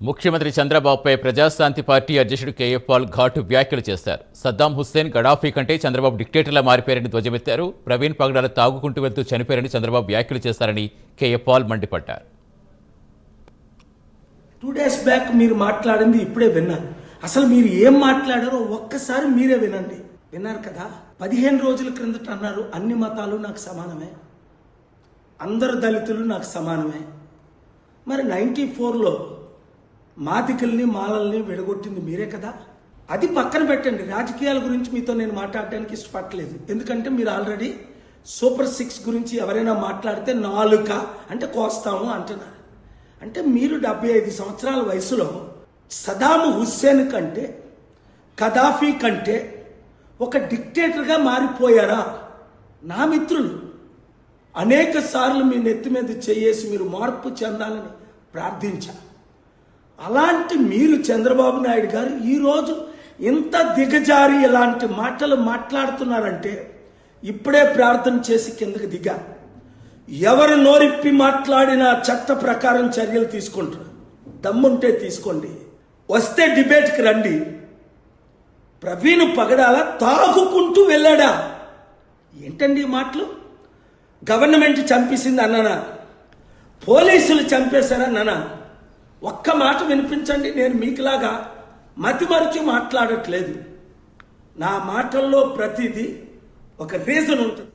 ముఖ్యమంత్రి చంద్రబాబుపై ప్రజాశాంతి పార్టీ అధ్యక్షుడు కేఏ పాల్ ఘాటు వ్యాఖ్యలు చేశారు. సద్దాం హుస్సేన్, గడాఫీ కంటే చంద్రబాబు డిక్టేటర్లా మారిపోయారని ధ్వజమెత్తారు. ప్రవీణ్ పగడాల తాగుకుంటూ వెళ్తూ చనిపోయారని చంద్రబాబు వ్యాఖ్యలు చేశారని కేఏ పాల్ మండిపడ్డారు. 2 days బ్యాక్ మీరు మాట్లాడింది ఇప్పుడే విన్నాను. అసలు మీరు ఏం మాట్లాడారో ఒక్కసారి మీరే వినండి. విన్నారు కదా, 15 రోజుల క్రిందట అన్నారు అన్ని మతాలు నాకు సమానమే, అందరు దళితులు నాకు సమానమే. మరి 94లో మాదికల్ని మాలల్ని విడగొట్టింది మీరే కదా. అది పక్కన పెట్టండి, రాజకీయాల గురించి మీతో నేను మాట్లాడడానికి ఇష్టపడలేదు. ఎందుకంటే మీరు ఆల్రెడీ సూపర్ 6 గురించి ఎవరైనా మాట్లాడితే నాలుక అంటే కోస్తాము అంటున్నారు. అంటే మీరు 75 సంవత్సరాల వయసులో సదాం హుస్సేన్ కంటే కదాఫీ కంటే ఒక డిక్టేటర్గా మారిపోయారా? నా మిత్రులు అనేక సార్లు మీ నెత్తి మీద చేయేసి మీరు మార్పు చెందాలని ప్రార్థించారు. అలాంటి మీరు చంద్రబాబు నాయుడు గారు ఈరోజు ఇంత దిగజారి ఇలాంటి మాటలు మాట్లాడుతున్నారంటే ఇప్పుడే ప్రార్థన చేసి కిందకి దిగా. ఎవరు నోరిప్పి మాట్లాడినా చట్ట ప్రకారం చర్యలు తీసుకుంటారు. దమ్ముంటే తీసుకోండి, వస్తే డిబేట్కి రండి. ప్రవీణ్ పగడాల తాగుకుంటూ వెళ్ళాడా? ఏంటండి ఈ మాటలు? గవర్నమెంట్ చంపేసింది అన్నానా? పోలీసులు చంపేశారన్నానా? ఒక్క మాట వినిపించండి. నేను మీకులాగా మతిమరిచి మాట్లాడట్లేదు. నా మాటల్లో ప్రతిదీ ఒక రీజన్ ఉంటుంది.